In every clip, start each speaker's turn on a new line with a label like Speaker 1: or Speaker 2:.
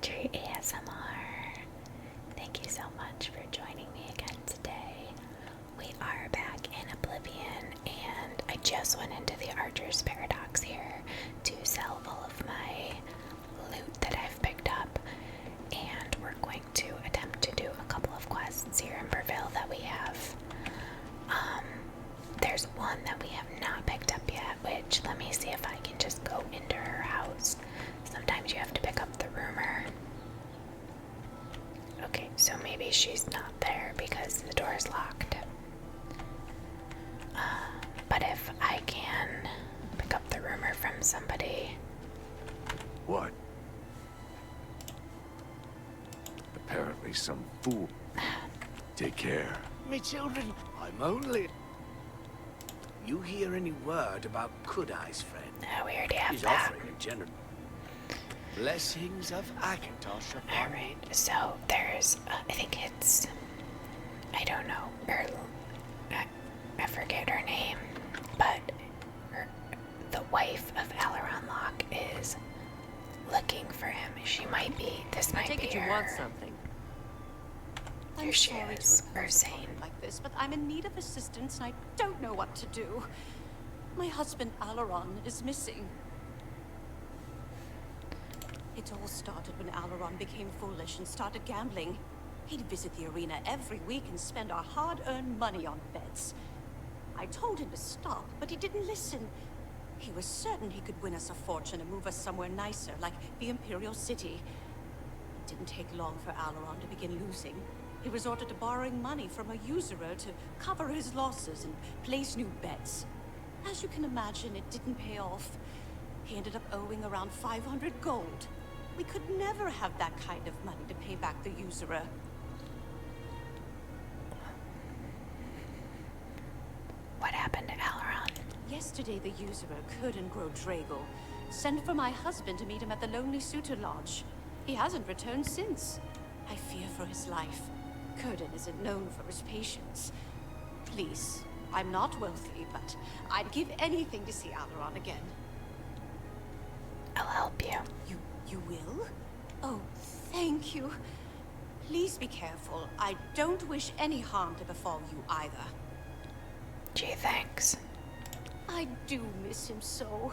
Speaker 1: Poetry ASMR. Thank you so much for joining me again today. We are back in Oblivion, and I just went into the Archer's Paradox here to sell all of my loot that I've picked up, and we're going to attempt to do a couple of quests here in Bravil that we have. There's one that we have not picked up yet, which let me see if I can just go into her house. Sometimes you have to pick up the rumor. Okay, so maybe she's not there because the door is locked. But if I can pick up the rumor from somebody.
Speaker 2: What? Apparently some fool. Take care.
Speaker 3: Me children, I'm only... You hear any word about Kud-Ei's friend?
Speaker 1: Oh, we already have
Speaker 3: He's
Speaker 1: that.
Speaker 3: offering a general. Blessings of Akatosh upon
Speaker 1: Alright, so there's, I think it's, I don't know, I forget her name, but the wife of Alaron Locke is looking for him. She might be, this might
Speaker 4: I take
Speaker 1: be
Speaker 4: it
Speaker 1: her.
Speaker 4: you want something.
Speaker 1: Here
Speaker 4: I'm
Speaker 1: she
Speaker 4: sorry
Speaker 1: is,
Speaker 4: to approach a
Speaker 1: Ursane.
Speaker 4: problem like this, but I'm in need of assistance and I don't know what to do. My husband Alaron is missing. It all started when Alaron became foolish and started gambling. He'd visit the arena every week and spend our hard-earned money on bets. I told him to stop, but he didn't listen. He was certain he could win us a fortune and move us somewhere nicer, like the Imperial City. It didn't take long for Alaron to begin losing. He resorted to borrowing money from a usurer to cover his losses and place new bets. As you can imagine, it didn't pay off. He ended up owing around 500 gold. We could never have that kind of money to pay back the usurer.
Speaker 1: What happened to Alaron?
Speaker 4: Yesterday, the usurer couldn't grow Drago. Sent for my husband to meet him at the Lonely Suitor Lodge. He hasn't returned since. I fear for his life. Curden isn't known for his patience. Please, I'm not wealthy, but I'd give anything to see Alaron again.
Speaker 1: I'll help you.
Speaker 4: You will? Oh, thank you. Please be careful. I don't wish any harm to befall you either.
Speaker 1: Gee, thanks.
Speaker 4: I do miss him so.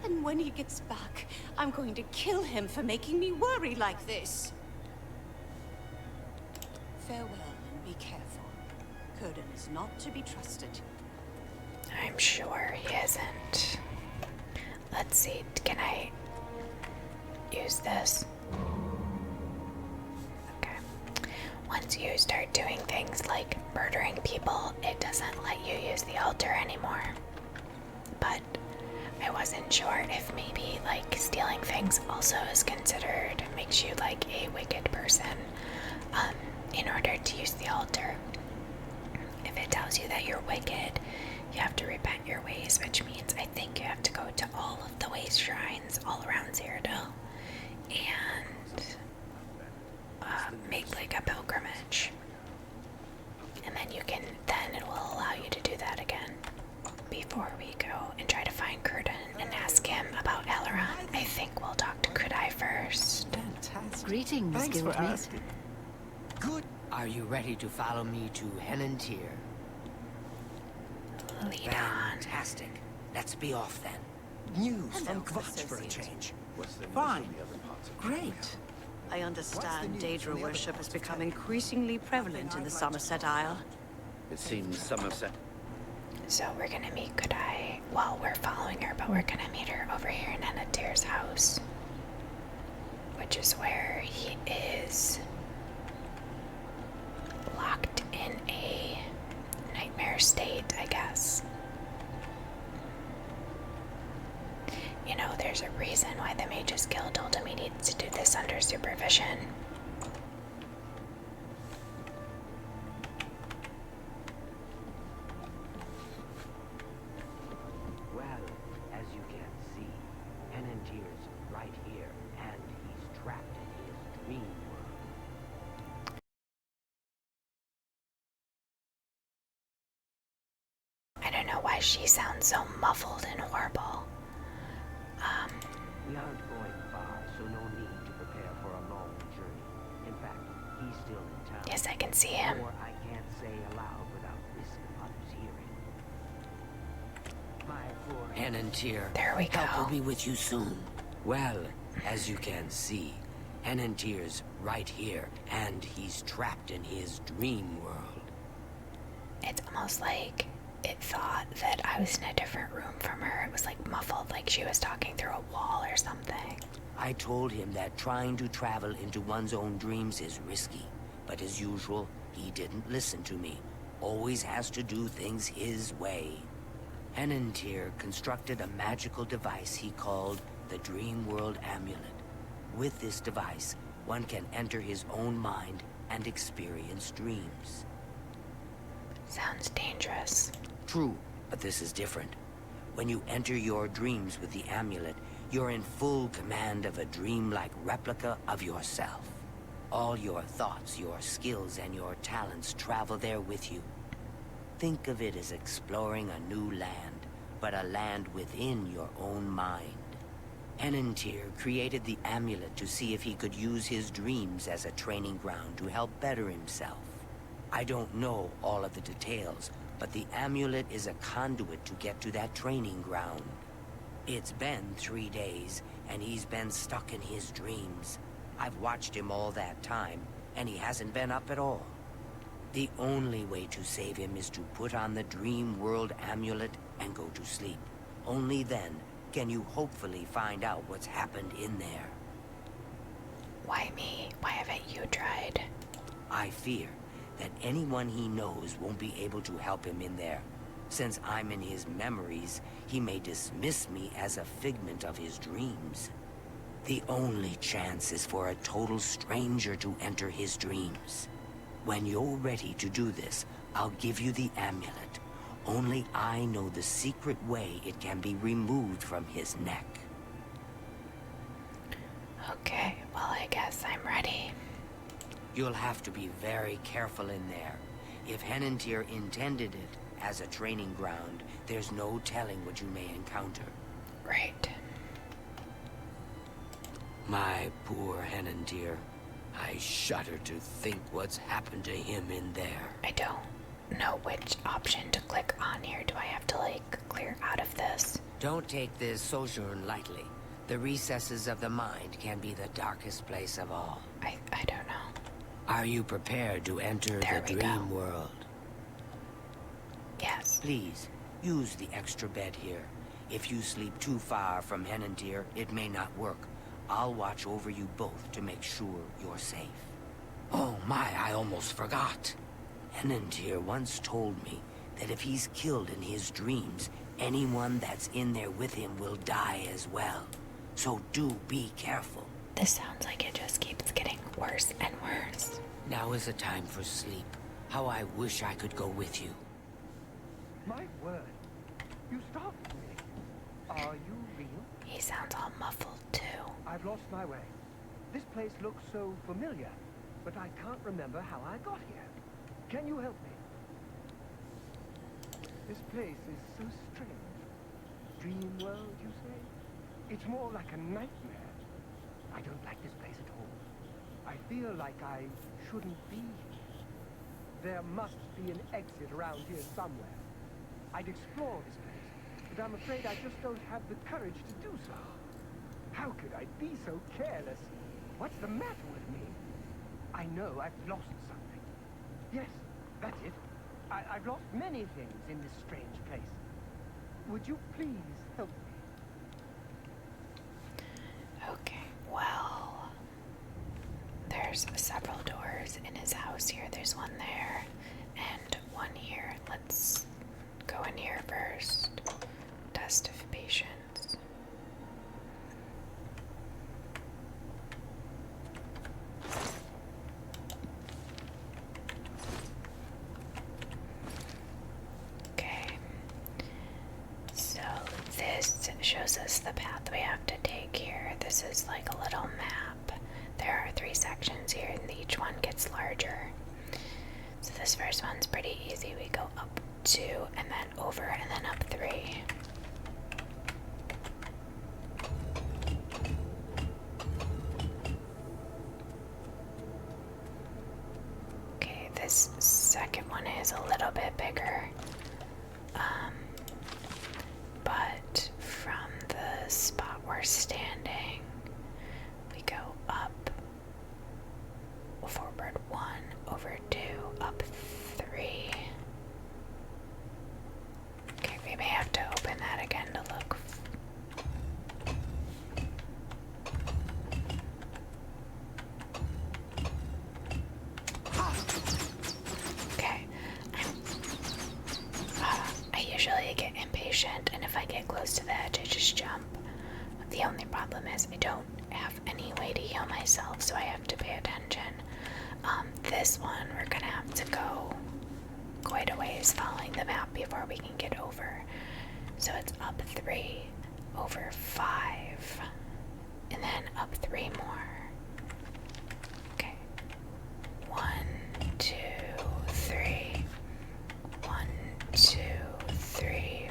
Speaker 4: And when he gets back, I'm going to kill him for making me worry like this. Farewell and be careful. Curden is not to be trusted.
Speaker 1: I'm sure he isn't. Let's see, can I use this? Okay. Once you start doing things like murdering people, it doesn't let you use the altar anymore. But I wasn't sure if maybe like stealing things also is considered, makes you like a wicked person. In order to use the altar, if it tells you that you're wicked, you have to repent your ways, which means I think you have to go to all of the ways shrines all around Cyrodiil and make like a pilgrimage. And then it will allow you to do that again before we go and try to find Curden and ask him about Alaron. I think we'll talk to Kud-Ei first.
Speaker 5: Fantastic.
Speaker 6: Greetings,
Speaker 5: Thanks for
Speaker 6: guildmate.
Speaker 5: asking. Good.
Speaker 6: Are you ready to follow me to Henantir?
Speaker 1: Lead on.
Speaker 6: Fantastic. Let's be off then.
Speaker 5: News
Speaker 4: Hello,
Speaker 5: from Kvatch for a
Speaker 4: associate.
Speaker 5: change.
Speaker 2: What's the news
Speaker 5: Fine.
Speaker 2: in the other parts of
Speaker 5: Great.
Speaker 4: I
Speaker 5: What's
Speaker 4: understand
Speaker 5: the news from
Speaker 4: Daedra
Speaker 5: the other
Speaker 4: worship
Speaker 5: parts
Speaker 4: has
Speaker 5: of
Speaker 4: become
Speaker 5: town?
Speaker 4: increasingly prevalent in the Somerset Isle.
Speaker 2: It seems Somerset.
Speaker 1: So we're gonna meet Kud-Ei. Well, we're following her, but we're gonna meet her over here in Henantir's house, which is where he is locked in a nightmare state, I guess. You know, there's a reason why the Mages Guild told him he needs to do this under supervision.
Speaker 7: Well, as you can see, Henantir's right here, and he's trapped in his dream world.
Speaker 1: I don't know why she sounds so muffled and horrible.
Speaker 7: We aren't going far, so no need to prepare for a long journey. In fact, he's still in town.
Speaker 1: Yes, I can see him.
Speaker 7: Or I can't say aloud without risk of others hearing. My poor
Speaker 6: Henantier.
Speaker 1: There we
Speaker 6: Help
Speaker 1: go.
Speaker 6: will be with you soon. Well, as you can see, Henantier's right here, and he's trapped in his dream world.
Speaker 1: It's almost like it thought that I was in a different room from her. It was like muffled, like she was talking through a wall or something.
Speaker 6: I told him that trying to travel into one's own dreams is risky, but as usual, he didn't listen to me. Always has to do things his way. Henantier constructed a magical device he called the Dream World Amulet. With this device, one can enter his own mind and experience dreams.
Speaker 1: Sounds dangerous.
Speaker 6: True, but this is different. When you enter your dreams with the amulet, you're in full command of a dreamlike replica of yourself. All your thoughts, your skills, and your talents travel there with you. Think of it as exploring a new land, but a land within your own mind. Henantier created the amulet to see if he could use his dreams as a training ground to help better himself. I don't know all of the details, but the amulet is a conduit to get to that training ground. It's been 3 days, and he's been stuck in his dreams. I've watched him all that time, and he hasn't been up at all. The only way to save him is to put on the Dream World Amulet and go to sleep. Only then can you hopefully find out what's happened in there.
Speaker 1: Why me? Why haven't you tried?
Speaker 6: I fear that anyone he knows won't be able to help him in there. Since I'm in his memories, he may dismiss me as a figment of his dreams. The only chance is for a total stranger to enter his dreams. When you're ready to do this, I'll give you the amulet. Only I know the secret way it can be removed from his neck.
Speaker 1: Okay, well, I guess I'm ready.
Speaker 6: You'll have to be very careful in there. If Henantier intended it as a training ground, there's no telling what you may encounter.
Speaker 1: Right.
Speaker 6: My poor Henantier. I shudder to think what's happened to him in there.
Speaker 1: I don't know which option to click on here. Do I have to, like, clear out of this?
Speaker 6: Don't take this sojourn lightly. The recesses of the mind can be the darkest place of all.
Speaker 1: I don't know.
Speaker 6: Are you prepared to enter
Speaker 1: There
Speaker 6: the
Speaker 1: we go.
Speaker 6: dream world?
Speaker 1: Yes.
Speaker 6: Please, use the extra bed here. If you sleep too far from Henantier, it may not work. I'll watch over you both to make sure you're safe. Oh my, I almost forgot. Henantier once told me that if he's killed in his dreams, anyone that's in there with him will die as well. So do be careful.
Speaker 1: This sounds like it just keeps getting worse and worse.
Speaker 6: Now is the time for sleep. How I wish I could go with you.
Speaker 7: My word. You stopped me. Are you real?
Speaker 1: He sounds all muffled, too.
Speaker 7: I've lost my way. This place looks so familiar, but I can't remember how I got here. Can you help me? This place is so strange. Dream world, you say? It's more like a nightmare. I don't like this place at all. I feel like I shouldn't be here. There must be an exit around here somewhere. I'd explore this place, but I'm afraid I just don't have the courage to do so. How could I be so careless? What's the matter with me? I know I've lost something. Yes, that's it. I've lost many things in this strange place. Would you please help me?
Speaker 1: Okay, well, there's several doors in his house here. There's one there and one here. Let's go in here first. Test of patience. Okay. So this shows us the path we have to take here. This is like a little map. There are 3 sections here and each one gets larger. So this first one's pretty easy. We go up 2 and then over and then up 3. is a little bit bigger. But from the spot we're standing, we go up forward 1, over 2, up 3. Okay, we may have to open that again to look. Okay. I usually get impatient, and if I get close to the edge, I just jump. The only problem is I don't have any way to heal myself, so I have to pay attention. This one, we're gonna have to go quite a ways following the map before we can get over. So it's up 3, over 5, and then up 3 more. Okay. 1, 2, 3. 1, 2, 3.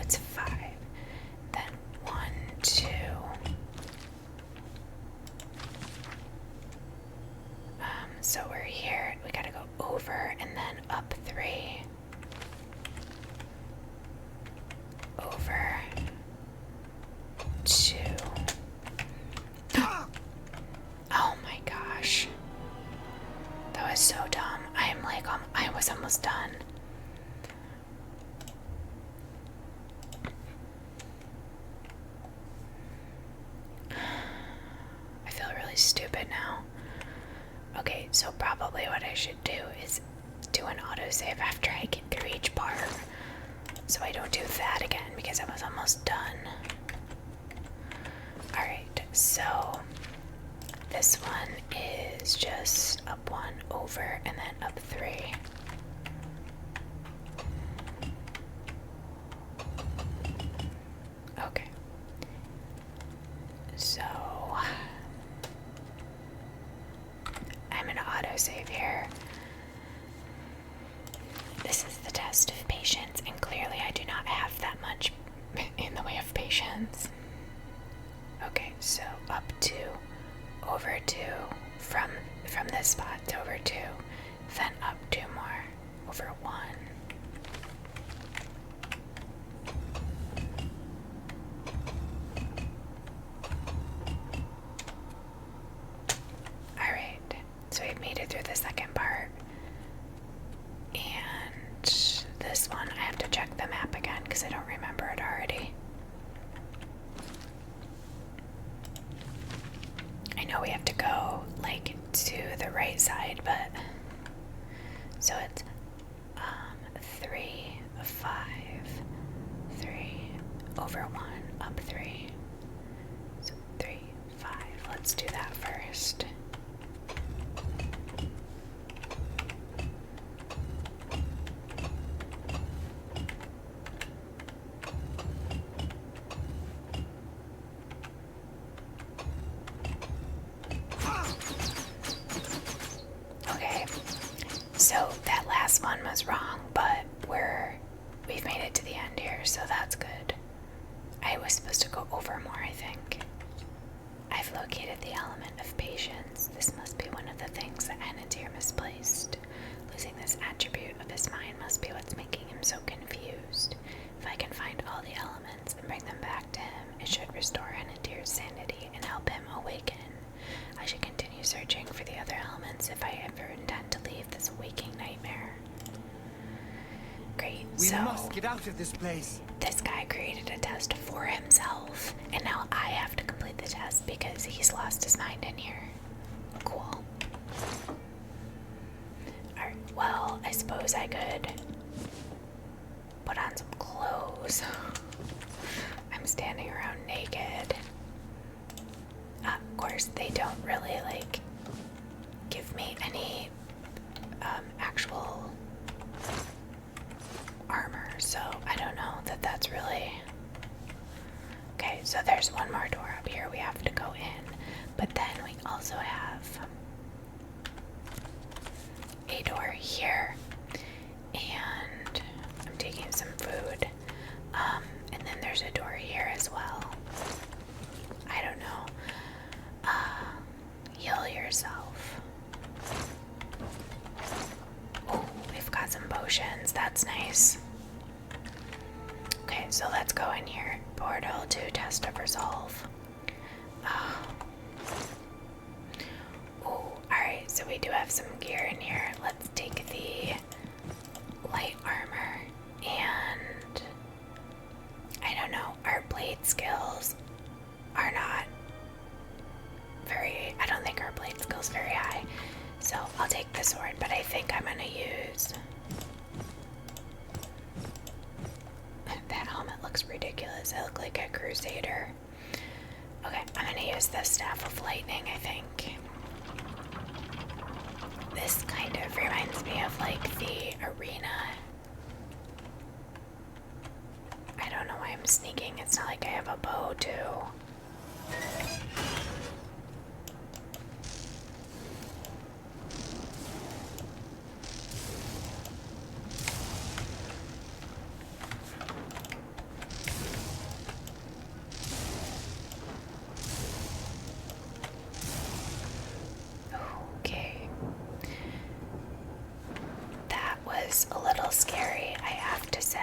Speaker 1: It's 5. Then 1, 2. So we're here. We gotta go over and then up 3. Over 2. Oh my gosh. That was so dumb. I'm like, I was almost done. I feel really stupid now. Okay, so probably what I should do is do an autosave after I get through each part, so I don't do that again because I was almost done. Alright, so this one is just up 1, over, and then up 3. Okay. So I'm gonna autosave here. This is the test of patience, and clearly I do not have that much in the way of patience. Okay, so up 2, over 2, from this spot to over 2, then up 2 more, over 1. Alright, so we've made it through the second part. And this one, I have to check the map again because I don't remember it already. I know we have to go, like, to the right side, but... So it's, 3, 5, 3, over 1, up 3. So 3, 5. Let's do that first. Okay, so that last one was wrong, but we've made it to the end here, so that's good. I was supposed to go over more, I think. I've located the element of patience. This must be one of the things that Anantir misplaced. Losing this attribute of his mind must be what's making him so confused. If I can find all the elements and bring them back to him, it should restore Anantir's sanity and help him awaken. I should continue searching for the other elements if I ever intend to leave this waking nightmare. Great,
Speaker 5: We must get out of this place.
Speaker 1: This guy created a test for himself, and now I have to complete the test because he's lost his mind in here. Cool. Alright, well, I suppose I could put on some clothes. I'm standing around naked. Of course, they don't really, like, give me any actual armor, so I don't know that that's really... Okay, so there's one more door up here we have to go in, but then we also have a door here, and I'm taking some food, and then there's a door here as well. I don't know. Heal yourself. Oh, we've got that's nice. Okay, so let's go in here. Portal to test of resolve. Oh, alright, so we do have some gear in here. Let's take the light armor and I don't know, our blade skills are not very, I don't think our blade skills very high. So I'll take the sword, but I think I'm gonna use that helmet looks ridiculous. I look like a crusader. Okay, I'm gonna use the staff of lightning, I think. This kind of reminds me of like the arena. I don't know why I'm sneaking. It's not like I have a bow too. Okay. That was a little scary, I have to say.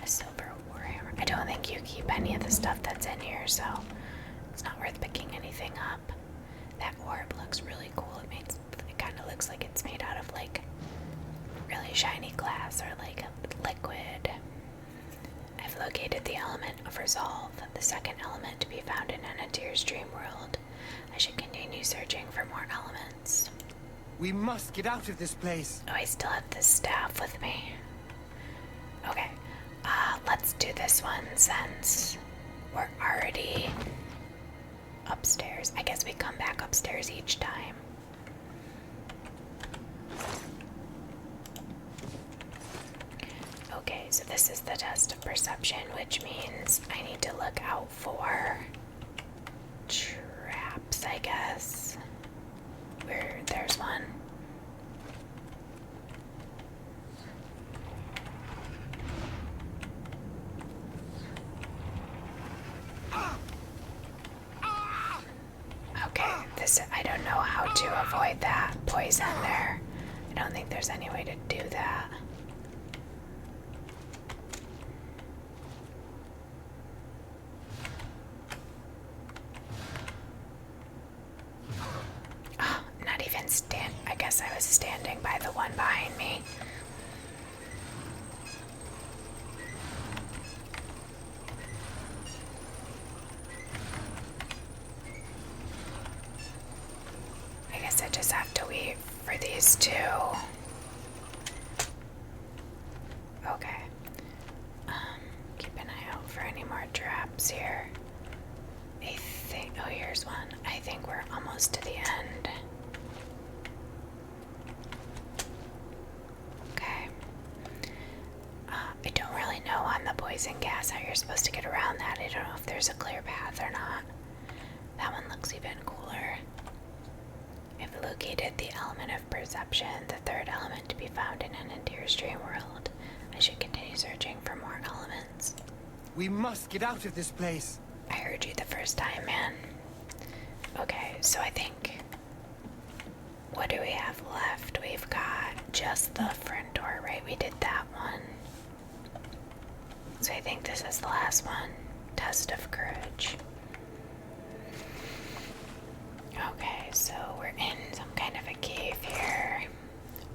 Speaker 1: A silver warhammer. I don't think you keep any of the stuff that's in here, so it's not worth picking anything up. That orb looks really cool. It kind of looks like it's made out of like really shiny glass or like liquid. I've located the element of resolve, the second element to be found in Anatir's dream world. I should continue searching for more elements.
Speaker 5: We must get out of this place.
Speaker 1: Oh, I still have this staff with me. Okay, let's do this one since we're already upstairs. I guess we come back upstairs each time. Okay, so this is the test of perception, which means I need to look out for traps, I guess. Where there's one. Okay, I don't know how to avoid that poison there. I don't think there's any way to do that. Oh, not even I guess I was standing by the one behind me. I guess I just have to wait for these two. Okay. Keep an eye out for any more traps here. I think, oh, here's one. I think we're almost to the end. Okay. I don't really know on the poison gas how you're supposed to get around that. I don't know if there's a clear path or not. That one looks even cooler. I've located the element of perception, the third element to be found in Anatir's dream world. I should continue searching for more elements.
Speaker 5: We must get out of this place.
Speaker 1: I heard you the first time, man. Okay, so I think... What do we have left? We've got just the front door, right? We did that one. So I think this is the last one. Test of courage. Okay, so we're in some kind of a cave here.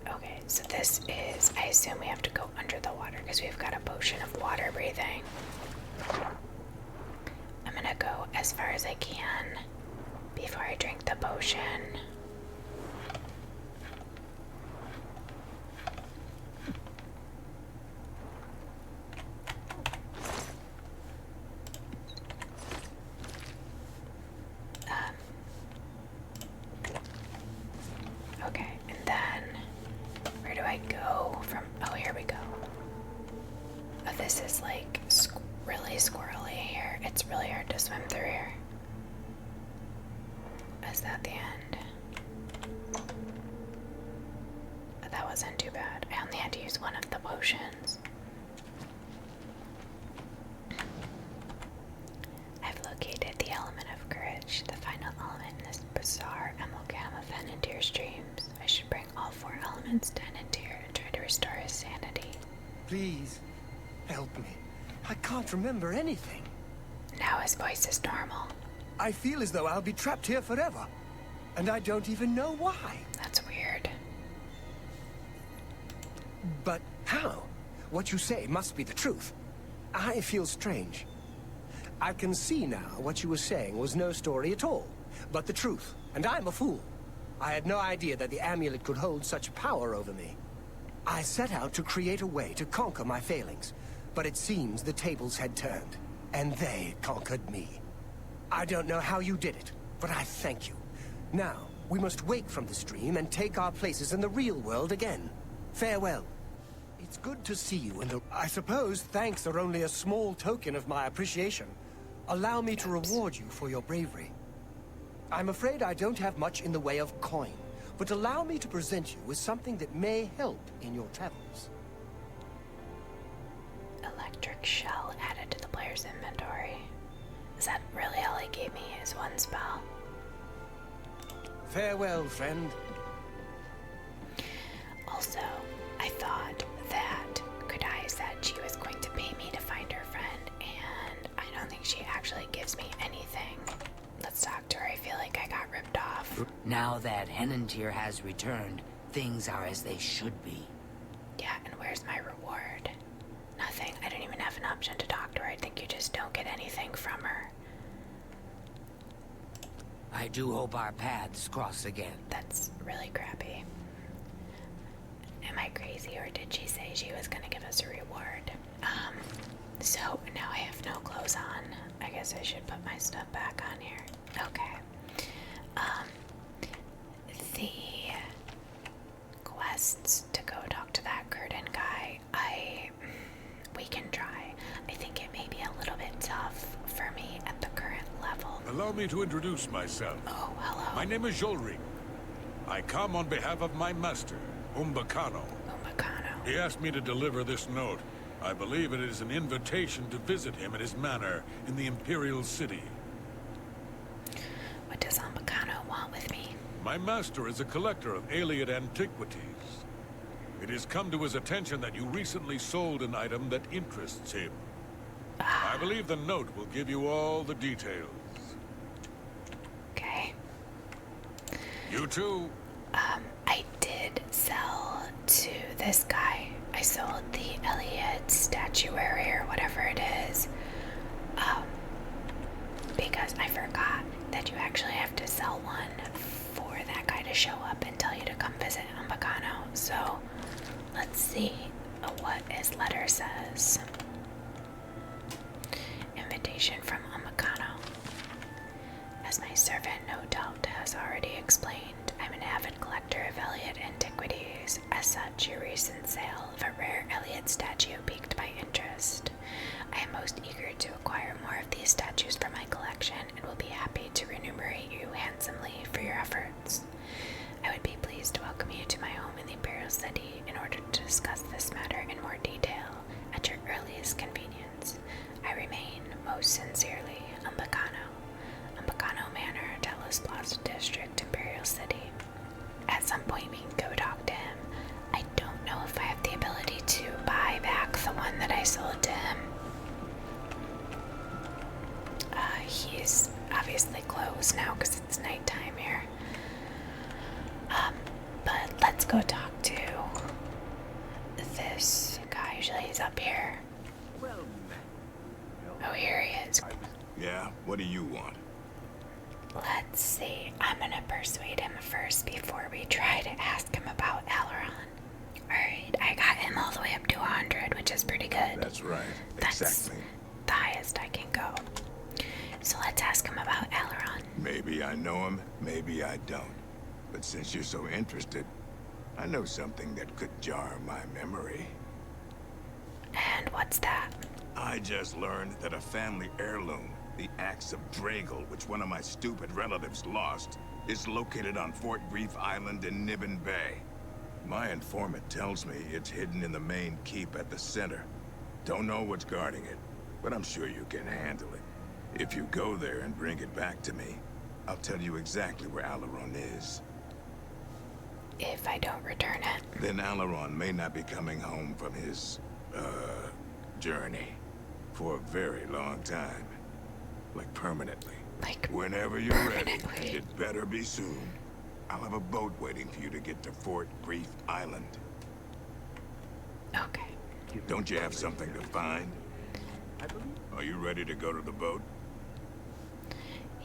Speaker 1: Okay, so this is... I assume we have to go under the water because we've got a potion of water breathing. I'm gonna go as far as I can before I drink the potion. Okay, and then where do I go from? Oh, here we go. Oh, this is like really squirrely here. It's really hard to swim through here. Is that the end? Oh, that wasn't too bad. I only had to use one of the potions. I've located the element of courage, the final element in this bizarre amalgam of Anatir's dreams. I should bring all four elements to Henantir and try to restore his sanity.
Speaker 5: Please, help me. I can't remember anything.
Speaker 1: Now his voice is normal.
Speaker 5: I feel as though I'll be trapped here forever. And I don't even know why.
Speaker 1: That's weird.
Speaker 5: But how? What you say must be the truth. I feel strange. I can see now what you were saying was no story at all, but the truth. And I'm a fool. I had no idea that the amulet could hold such power over me. I set out to create a way to conquer my failings, but it seems the tables had turned, and they conquered me. I don't know how you did it, but I thank you. Now, we must wake from the stream and take our places in the real world again. Farewell. It's good to see you in the... I suppose thanks are only a small token of my appreciation. Allow me to reward you for your bravery. I'm afraid I don't have much in the way of coin, but allow me to present you with something that may help in your travels.
Speaker 1: Electric shell added to the player's inventory. Is that really all he gave me is one spell?
Speaker 5: Farewell, friend.
Speaker 1: Also, I thought that Kud-Ei said she was going to pay me to find her friend, and I don't think she actually gives me anything. Let's talk to her. I feel like I got ripped off.
Speaker 6: Now that Henantir has returned, things are as they should be.
Speaker 1: Yeah, and where's my reward? Nothing. I don't even have an option to talk to her. I think you just don't get anything from her.
Speaker 6: I do hope our paths cross again.
Speaker 1: That's really crappy. Am I crazy, or did she say she was gonna give us a reward? So now I have no clothes on. I guess I should put my stuff back on here. Okay. The quests to go talk to that Curtin guy, we can try. I think it may be a little bit tough for me at the current level.
Speaker 2: Allow me to introduce myself.
Speaker 1: Oh, hello.
Speaker 2: My name is Jolring. I come on behalf of my master, Umbacano.
Speaker 1: Umbacano.
Speaker 2: He asked me to deliver this note. I believe it is an invitation to visit him at his manor in the Imperial City.
Speaker 1: What does Umbacano want with me?
Speaker 2: My master is a collector of alien antiquities. It has come to his attention that you recently sold an item that interests him. I believe the note will give you all the details.
Speaker 1: Okay.
Speaker 2: You too.
Speaker 1: I did sell to this guy. I sold the Elliot statuary or whatever it is. Because I forgot that you actually have to sell one for that guy to show up and tell you to come visit Umbacano. So, let's see what his letter says. Invitation from Umbacano. As my servant no doubt has already explained, I'm an avid collector of Elliot antiquities. As such, your recent sale of a rare Elliot statue piqued my interest. I am most eager to acquire more of these statues for my collection and will be happy to remunerate you handsomely for your efforts. I would be pleased to welcome you to my home in the Imperial City in order to discuss this matter in more detail at your earliest convenience. I remain most sincerely, Umbacano. Umbacano Manor, Talos Plaza District, Imperial City. At some point we can go talk to him. I don't know if I have the ability to buy back the one that I sold to him. He's obviously closed now because it's nighttime here. But let's go talk to this guy. Usually he's up here. Oh, here he is.
Speaker 2: Yeah, what do you want?
Speaker 1: Let's see. I'm gonna persuade him first before we try to ask him about Aileron. Alright, I got him all the way up to 100, which is pretty good.
Speaker 2: That's right.
Speaker 1: That's
Speaker 2: Exactly.
Speaker 1: the highest I can go. So let's ask him about Aileron.
Speaker 2: Maybe I know him, maybe I don't. But since you're so interested, I know something that could jar my memory.
Speaker 1: And what's that?
Speaker 2: I just learned that a family heirloom, the axe of Dragal, which one of my stupid relatives lost, is located on Fort Reef Island in Nibbin Bay. My informant tells me it's hidden in the main keep at the center. Don't know what's guarding it, but I'm sure you can handle it. If you go there and bring it back to me, I'll tell you exactly where Aileron is.
Speaker 1: if I don't return it?
Speaker 2: Then Alaron may not be coming home from his, journey for a very long time. Like permanently.
Speaker 1: Like,
Speaker 2: Whenever you're ready, and
Speaker 1: permanently.
Speaker 2: it better be soon, I'll have a boat waiting for you to get to Fort Grief Island.
Speaker 1: Okay.
Speaker 2: Don't you have something to find? Are you ready to go to the boat?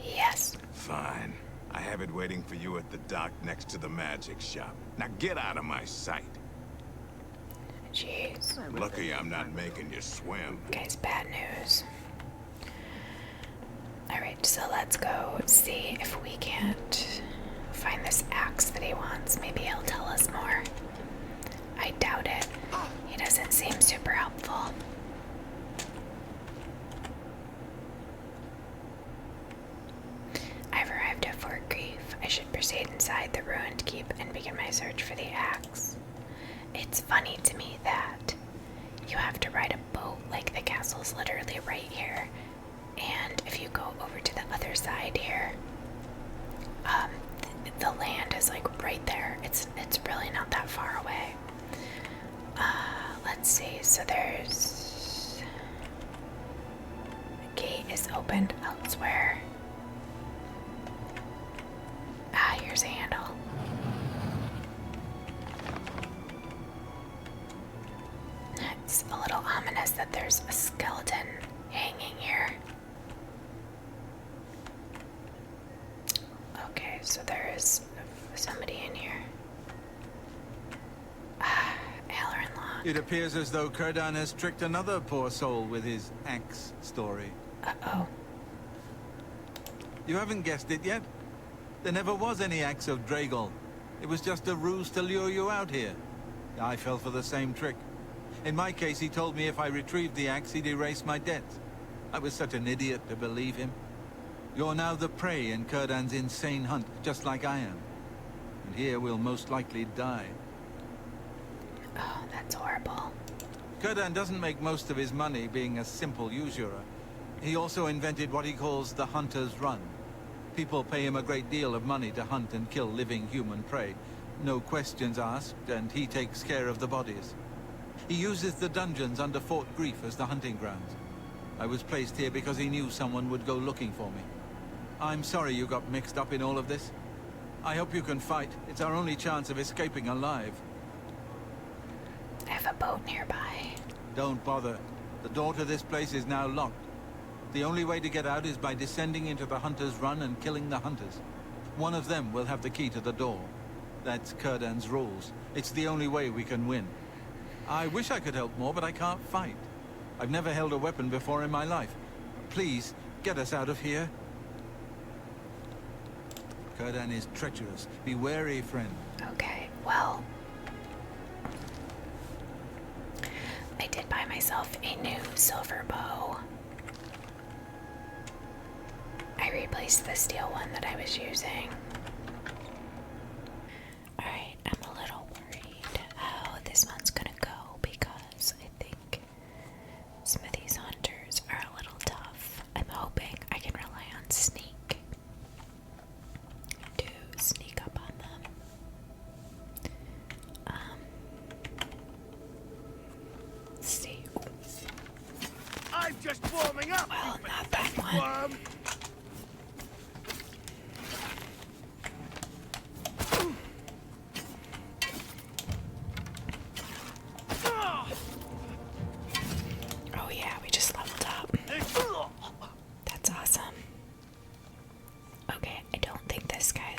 Speaker 1: Yes.
Speaker 2: Fine. I have it waiting for you at the dock next to the magic shop. Now get out of my sight.
Speaker 1: Jeez.
Speaker 2: Lucky I'm not making you swim.
Speaker 1: Guys, bad news. Alright, so let's go see if we can't find this axe that he wants. Maybe he'll tell us more. I doubt it. He doesn't seem super helpful. I've arrived at Fort Grief. I should proceed inside the ruined keep and begin my search for the axe. It's funny to me that you have to ride a boat, like the castle's literally right here. And if you go over to the other side here, the land is like right there. It's really not that far away. Let's see. So there's a gate is opened elsewhere. Ah, here's a handle. It's a little ominous that there's a skeleton hanging here. Okay, so there's somebody in here. Halloran Long.
Speaker 8: It appears as though Kud-Ei has tricked another poor soul with his axe story.
Speaker 1: Uh-oh.
Speaker 8: You haven't guessed it yet? There never was any axe of Dragol. It was just a ruse to lure you out here. I fell for the same trick. In my case, he told me if I retrieved the axe, he'd erase my debts. I was such an idiot to believe him. You're now the prey in Kud-Ei's insane hunt, just like I am. And here we'll most likely die.
Speaker 1: Oh, that's horrible.
Speaker 8: Kud-Ei doesn't make most of his money being a simple usurer. He also invented what he calls the Hunter's Run. People pay him a great deal of money to hunt and kill living human prey. No questions asked, and he takes care of the bodies. He uses the dungeons under Fort Grief as the hunting grounds. I was placed here because he knew someone would go looking for me. I'm sorry you got mixed up in all of this. I hope you can fight. It's our only chance of escaping alive.
Speaker 1: I have a boat nearby.
Speaker 8: Don't bother. The door to this place is now locked. The only way to get out is by descending into the Hunter's Run and killing the hunters. One of them will have the key to the door. That's Kud-Ei's rules. It's the only way we can win. I wish I could help more, but I can't fight. I've never held a weapon before in my life. Please, get us out of here. Kud-Ei is treacherous. Be wary, friend.
Speaker 1: Okay, well, I did buy myself a new silver bow. I replaced the steel one that I was using. Alright, I'm a little worried how this one's gonna go because I think some of these hunters are a little tough. I'm hoping I can rely on sneak to sneak up on them. Let's see.
Speaker 3: I'm just warming up.
Speaker 1: Well,
Speaker 3: you
Speaker 1: not that
Speaker 3: pathetic
Speaker 1: one.
Speaker 3: worm.
Speaker 1: Oh yeah, we just leveled up. That's awesome. Okay, I don't think this guy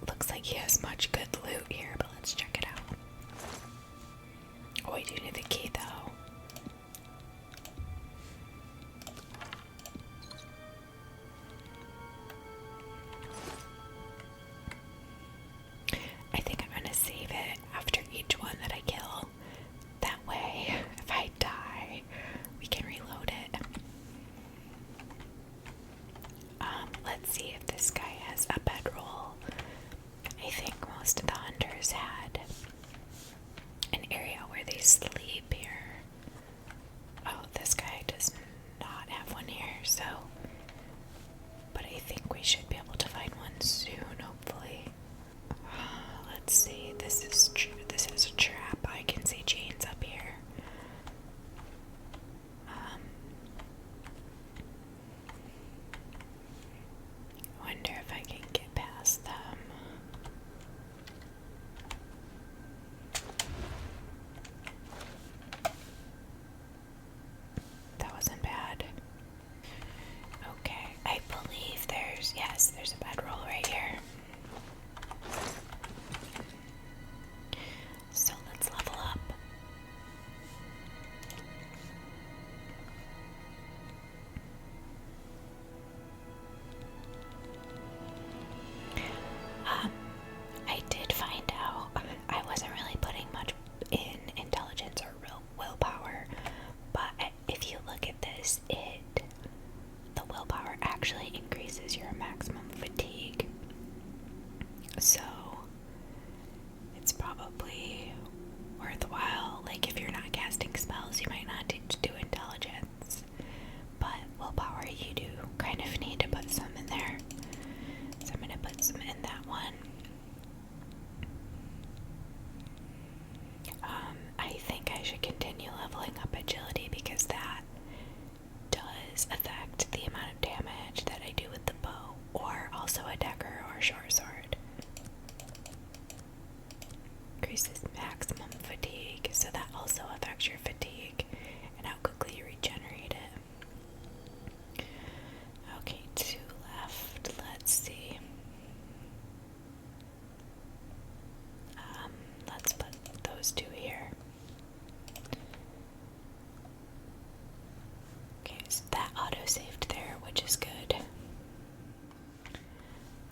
Speaker 1: looks like he has much good loot here, but let's check it out. Oh, we do need the key though. I think I'm gonna save it after each one that I kill. That way, if I die, we can reload it. Let's see if this guy has a bedroll. I think most of the hunters had an area where they sleep here. Oh, this guy does not have one here, so. But I think we should be able to find one soon, hopefully. Let's see. actually increases your maximum fatigue. So it's probably worthwhile. Like, if you're not casting spells, you might not need to do intelligence. But willpower, you do kind of need to put some in there. So I'm going to put some in that one. I think I should continue leveling up agility because that does affect the amount of damage that I do with the bow, or also a dagger or short sword. Increases maximum fatigue, so that also affects your fatigue and how quickly you regenerate it. Okay, 2 left. Let's see. Let's put those 2 here. Okay, so that auto-saved there, which is good.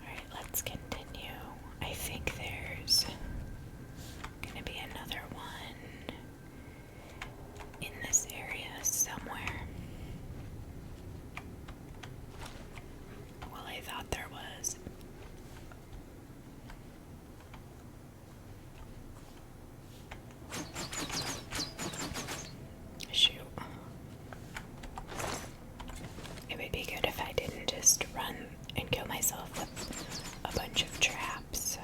Speaker 1: Alright, let's continue. I think there's gonna be another one in this area somewhere. Well, I thought there was. Shoot. It would be good if I didn't just run and kill myself with a bunch of traps.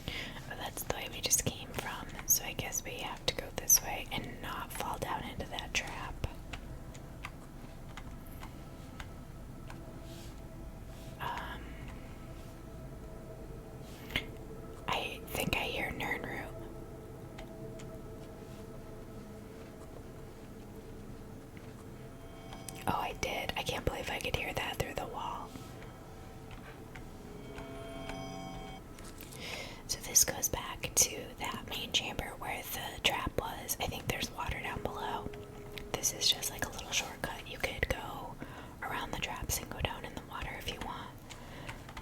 Speaker 1: But that's the way we just came from, so I guess we have to go this way and not fall down into that trap. I think I hear Nernroot. Oh, I did. I can't believe I could hear that through the wall. So this goes back to that main chamber where the trap was. I think there's water down below. This is just like a little shortcut. You could go around the traps and go down in the water if you want.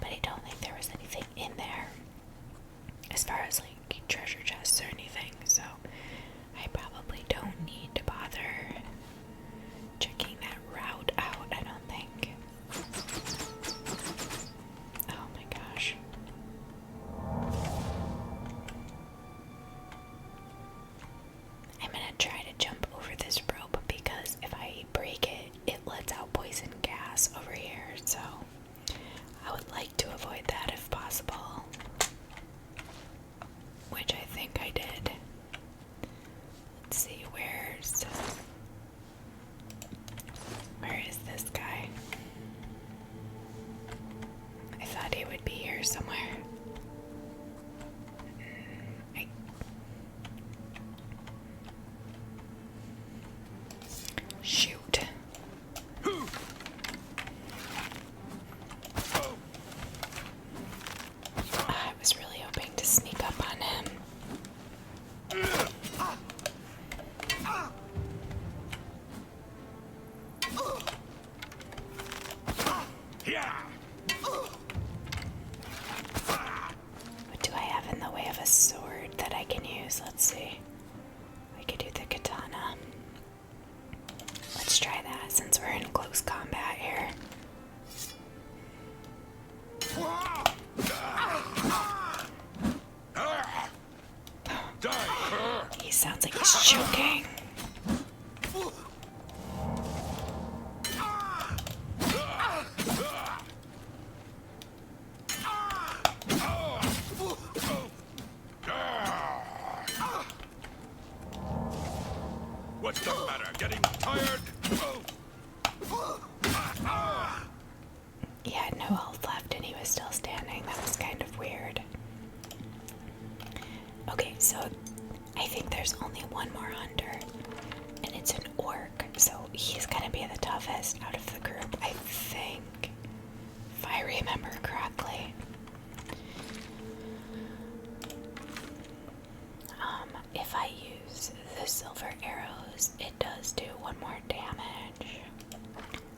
Speaker 1: But I don't think there was anything in there as far as like treasure chests or anything. So I probably don't need to bother checking that route out, I don't think. Oh my gosh. I'm gonna try to jump over this rope because if I break it, it lets out poison gas over here, so I would like to avoid that if possible. Which I think I did. Let's see, where is this guy? I thought he would be here somewhere. Shoot. I was really hoping to sneak up on him. What do I have in the way of a sword that I can use? Let's see. I could do the katana. Let's try that since we're in close combat here. He sounds like he's choking.
Speaker 2: What's the matter? Getting tired?
Speaker 1: He had no health left and he was still standing. That was kind of weird. Okay, so I think there's only one more hunter, and it's an orc, so he's gonna be the toughest out of the group, I think, if I remember correctly. If I use the silver arrows, it does do 1 more damage,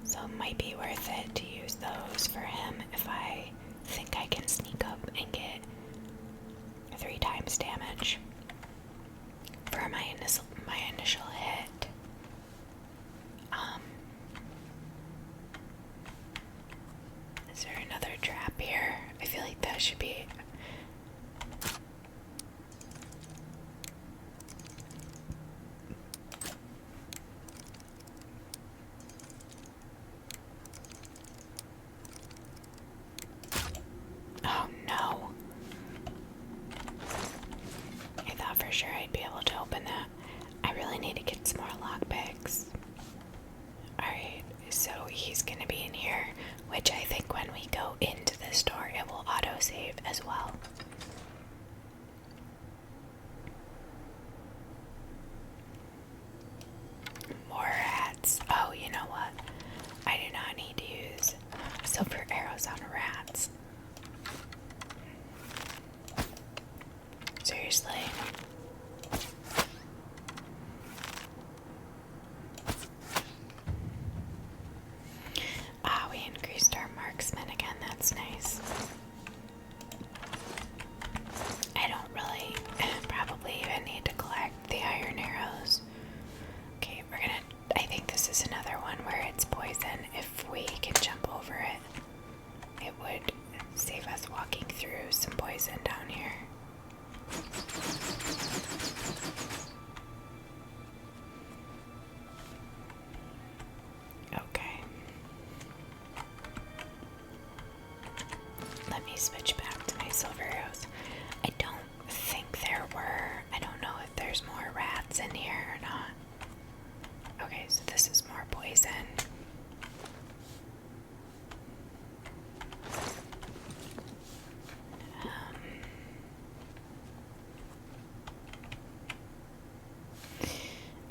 Speaker 1: so it might be worth it to use those for him if I think I can sneak up and get 3 times damage for my initial hit. that should be... Oh no. I thought for sure I'd be able to open that. I really need to get some more lockpicks. Alright, so he's gonna be in here, which I think when we go into this door, it will autosave as well. More rats. Oh, you know what? I do not need to use silver arrows on rats. Seriously. Ah, we increased our marksman again. That's nice. I don't really probably even need to collect the iron arrows. Okay, we're gonna... I think this is another one where it's poison. If we can jump over it, it would save us walking through some poison down here. Okay. Let me switch back to my silver arrows. I don't think there were... I don't know if there's more rats in here or not. Okay, so this is more poison.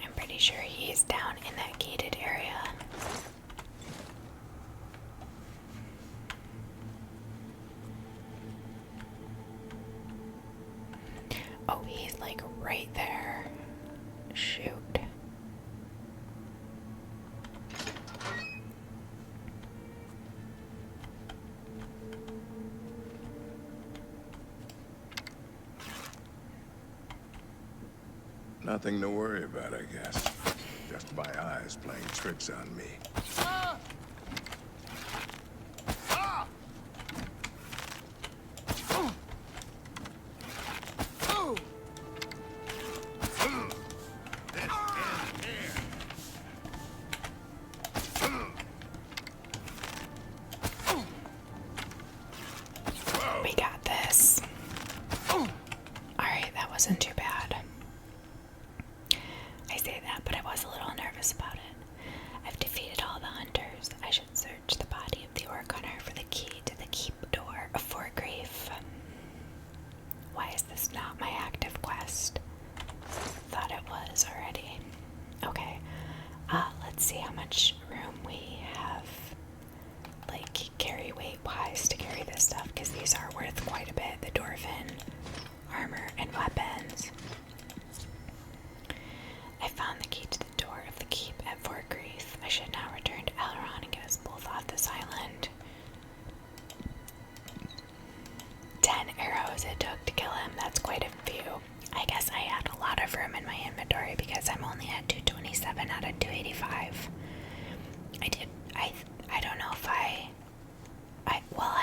Speaker 1: I'm pretty sure he's down in that gated area. Oh, he's like right there. Shoot.
Speaker 2: Nothing to worry about, I guess. Just my eyes playing tricks on me.
Speaker 1: We got this. Alright, that wasn't too bad. I say that, but I was a little nervous about it. I've defeated all the hunters. I should search the body of the orc hunter for the key to the keep door of Fort Grief. Why is this not my active quest? Thought it was already. Okay. Let's see how much room we have, like, carry weight wise to carry this stuff, because these are worth quite a bit. The dwarven armor and weapons. I found the key to the door of the keep at Fort Grief. I should now return to Aileron and get us both off this island. 10 arrows it took to kill him. That's quite a few. I guess I had a lot of room in my inventory because I'm only at 227 out of 285. I don't know if I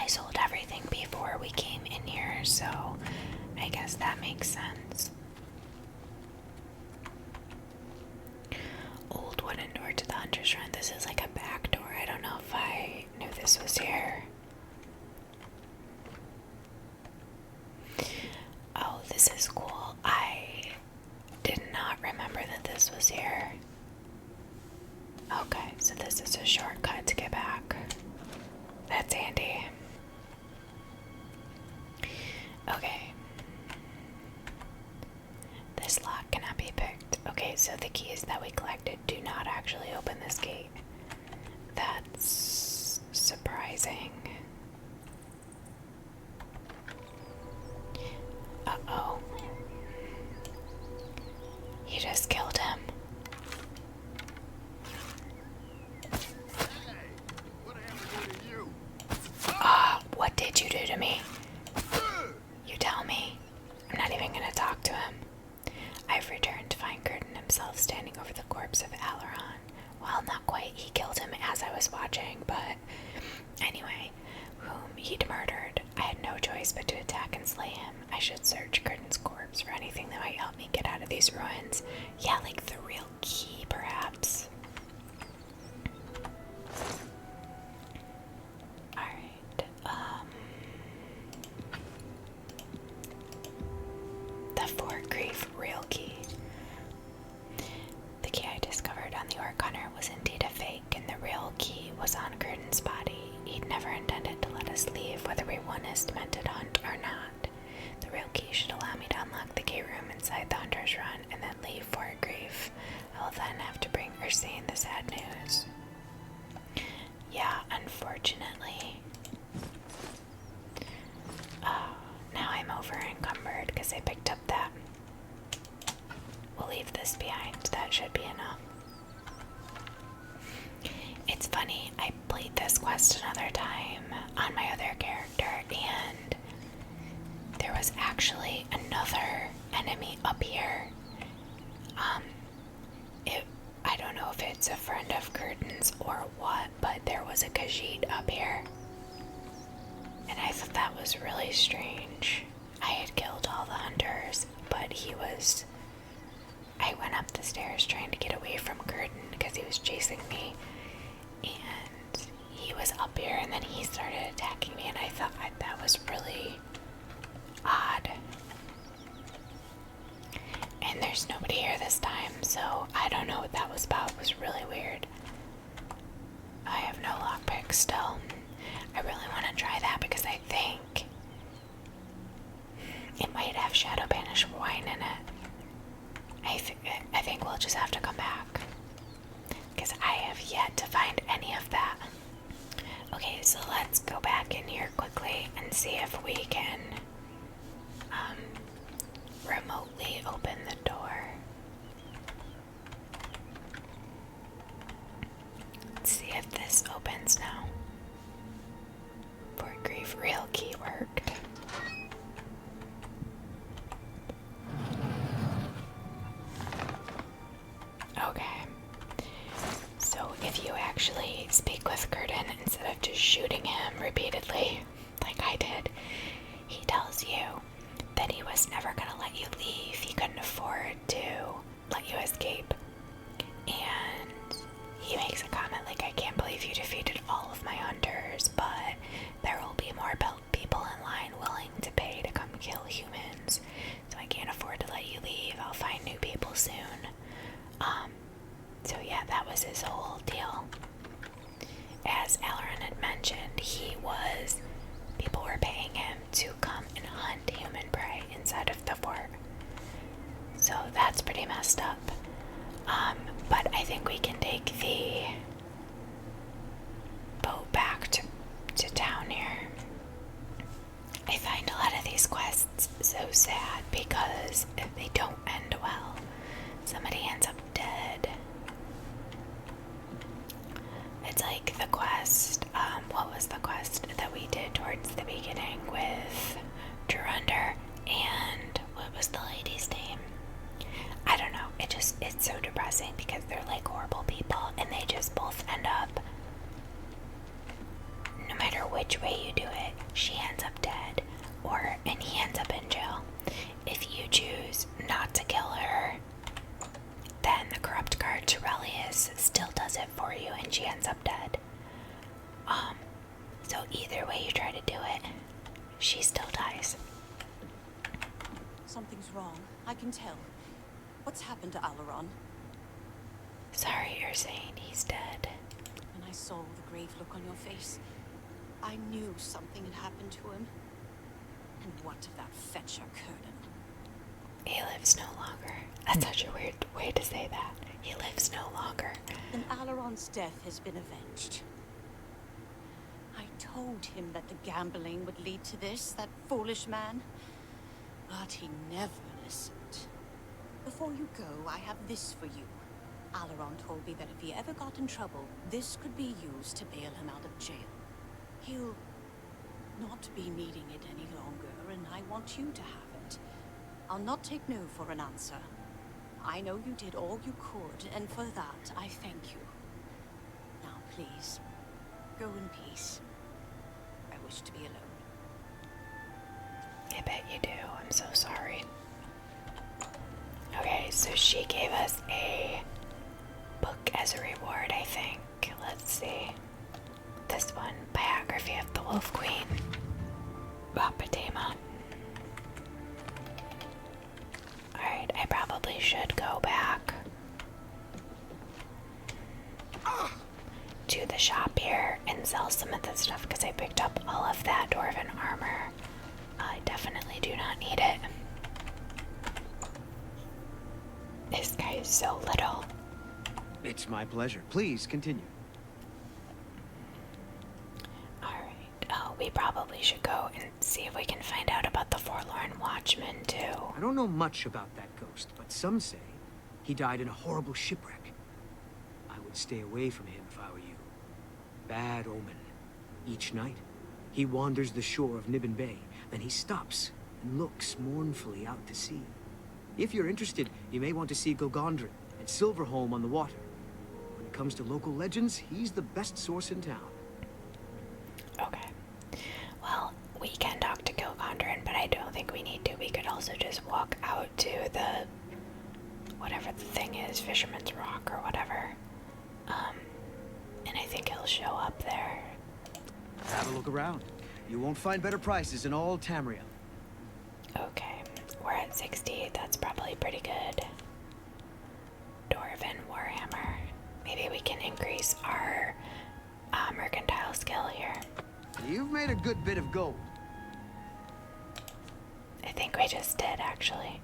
Speaker 1: sold everything before we came in here, so I guess that makes sense. Old wooden door to the Hunter's Run. This is like a back door. I don't know if I knew this was here. Oh, this is cool. I did not remember that this was here. Okay, so this is a shortcut to get back. That's handy. Okay. This lock cannot be picked. Okay, so the keys that we collected do not actually open this gate. That's surprising. Uh-oh. You just killed him. What did you do to me? You tell me. I'm not even gonna talk to him. I've returned to find Curtin himself standing over the corpse of Aileron. Well, not quite. He killed him as I was watching, but anyway, whom he'd murdered. I had no choice but to attack and slay him. I should search Curtin's corpse for anything that might help me get out of these ruins. Yeah, like the real key, perhaps. Alright, the Fort Grief real key. The key I discovered on the Orc Hunter was indeed a fake, and the real key was on Curtin's body. He'd never intended to let us leave, whether we won his demented hunt or not. The real key should allow me to unlock the gate room inside the Hunter's Run and then leave Fort Grief. I will then have to bring Ursine the sad news. Yeah, unfortunately. Oh, now I'm over encumbered because I picked up that. We'll leave this behind. That should be enough. It's funny, I played this quest another time on my other character, and there was actually another enemy up here. I don't know if it's a friend of Curtin's or what, but there was a Khajiit up here. And I thought that was really strange. I had killed all the hunters, but I went up the stairs trying to get away from Curtin because he was chasing me. And he was up here, and then he started attacking me, and I thought that was really odd. And there's nobody here this time, so I don't know what that was about. It was really weird. I have no lockpick still. I really want to try that because I think it might have Shadow Banish wine in it. I think we'll just have to come back because I have yet to find any of that. Okay, so let's go back in here quickly and see if we can remotely open the door. Let's see if this opens now. Fort Grief real key worked. Okay. So if you actually speak with Curtin instead of just shooting him repeatedly, like I did, he tells you that he was never going to let you leave. He couldn't afford to let you escape. And he makes a comment like, I can't believe you defeated all of my hunters, but there will be more people in line willing to pay to come kill humans. So I can't afford to let you leave. I'll find new people soon. So yeah, that was his whole deal. As Alaron had mentioned, people were paying him to come and hunt human prey inside of the fort. So that's pretty messed up. But I think we can take the boat back to town here. I find a lot of these quests so sad because they don't end well. Somebody ends up dead. It's like the quest, what was the quest that we did towards the beginning with Durunder and what was the lady's name? I don't know, it's so depressing because they're like horrible people and they just both end up, no matter which way you do it, she ends up dead and he ends up in jail. If you choose not to kill her, then the corrupt guard Turelius still does it for you and she ends up dead. So either way you try to do it, she still dies.
Speaker 4: Something's wrong. I can tell. What's happened to Alaron?
Speaker 1: Sorry, you're saying he's dead.
Speaker 4: When I saw the grave look on your face, I knew something had happened to him. And what of that fetcher Curtin?
Speaker 1: He lives no longer. That's such a weird way to say that. He lives no longer.
Speaker 4: Then Alaron's death has been avenged. I told him that the gambling would lead to this, that foolish man. But he never listened. Before you go, I have this for you. Alaron told me that if he ever got in trouble, this could be used to bail him out of jail. He'll not be needing it any longer, and I want you to have it. I'll not take no for an answer. I know you did all you could, and for that, I thank you. Now, please, go in peace. I wish to be alone.
Speaker 1: I bet you do. I'm so sorry. Okay, so she gave us a book as a reward, I think. Let's see. This one, Biography of the Wolf Queen. Bapatema. Alright, I probably should go back to the shop here and sell some of this stuff because I picked up all of that dwarven armor. I definitely do not need it. This guy is so little.
Speaker 9: It's my pleasure. Please continue.
Speaker 1: Alright, we probably should go and see if we can find out about the Forlorn Watchman, too.
Speaker 9: I don't know much about that ghost, but some say he died in a horrible shipwreck. I would stay away from him if I were you. Bad omen. Each night, he wanders the shore of Niben Bay, then he stops and looks mournfully out to sea. If you're interested, you may want to see Gilgondrin and Silverholm on the water. When it comes to local legends, he's the best source in town.
Speaker 1: Okay. Well, we can talk to Gilgondrin, but I don't think we need to. We could also just walk out to the... whatever the thing is, Fisherman's Rock or whatever. And I think he'll show up there.
Speaker 9: Have a look around. You won't find better prices in all Tamriel.
Speaker 1: Okay, we're at 60. That's probably pretty good. Dwarven Warhammer. Maybe we can increase our mercantile skill here.
Speaker 9: You've made a good bit of gold.
Speaker 1: I think we just did, actually.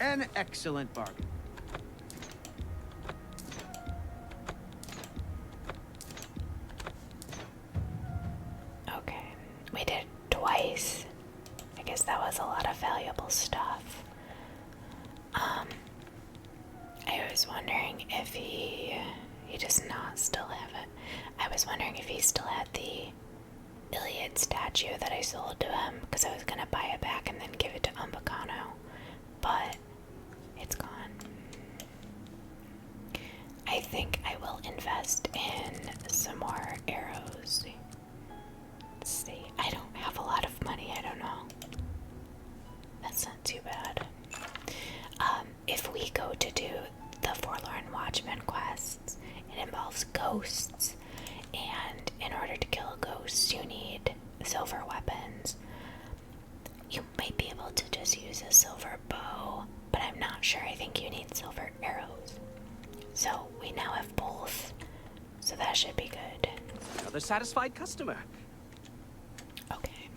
Speaker 9: An excellent bargain.
Speaker 1: Okay, we did twice. I guess that was a lot of valuable stuff. I was wondering if he does not still have it. I was wondering if he still had the Iliad statue that I sold to him, because I was gonna buy it back and then give it to Umbacano, but it's gone. I think I will invest in some more arrows. Let's see, I don't have a lot of money, I don't know. That's not too bad. If we go to do the Forlorn Watchman quests, it involves ghosts, and in order to kill ghosts, you need silver weapons. You might be able to just use a silver bow, but I'm not sure. I think you need silver arrows. So we now have both, so that should be good.
Speaker 3: Another satisfied customer.
Speaker 1: Okay,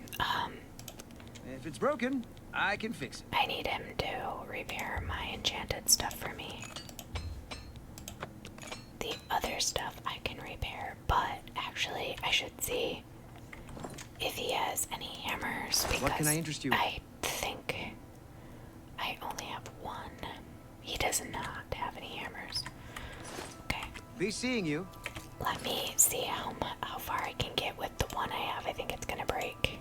Speaker 9: If it's broken, I can fix it.
Speaker 1: I need him to repair my enchanted stuff for me. The other stuff I can repair, but actually I should see if he has any hammers, because
Speaker 9: What can I interest you in?
Speaker 1: I think I only have one. He does not have any hammers. Okay,
Speaker 9: Be seeing you.
Speaker 1: let me see how far I can get with the one I have. I think it's gonna break.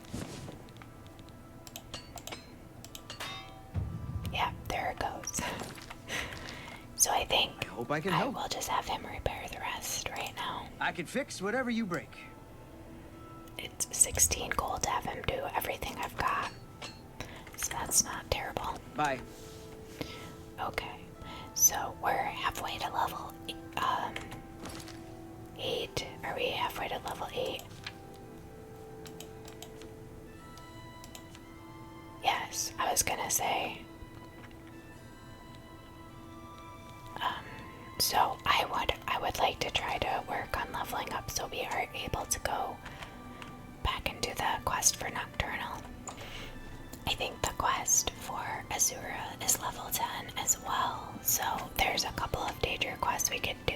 Speaker 1: Yeah, there it goes. So I think
Speaker 9: I hope I can
Speaker 1: I
Speaker 9: help.
Speaker 1: will just have him repair the rest right now.
Speaker 9: I can fix whatever you break.
Speaker 1: It's 16 gold to have him do everything I've got. So that's not terrible.
Speaker 9: Bye.
Speaker 1: Okay, so we're halfway to level 8. Are we halfway to level 8? Yes, I was gonna say. So I would like to try to work on leveling up so we are able to go back and do the quest for Nocturnal. I think the quest for Azura is level 10 as well, so there's a couple of Daedra quests we could do.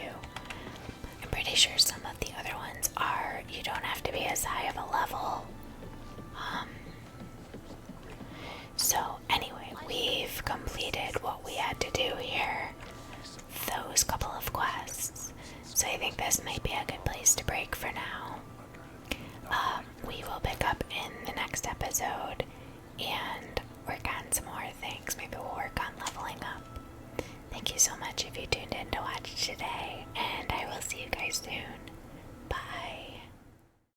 Speaker 1: I'm pretty sure some of the other ones are, you don't have to be as high of a level. So anyway, we've completed what we had to do here. Those couple of quests. So I think this might be a good place to break for now. We will pick up in the next episode and work on some more things. Maybe we'll work on leveling up. Thank you so much if you tuned in to watch today.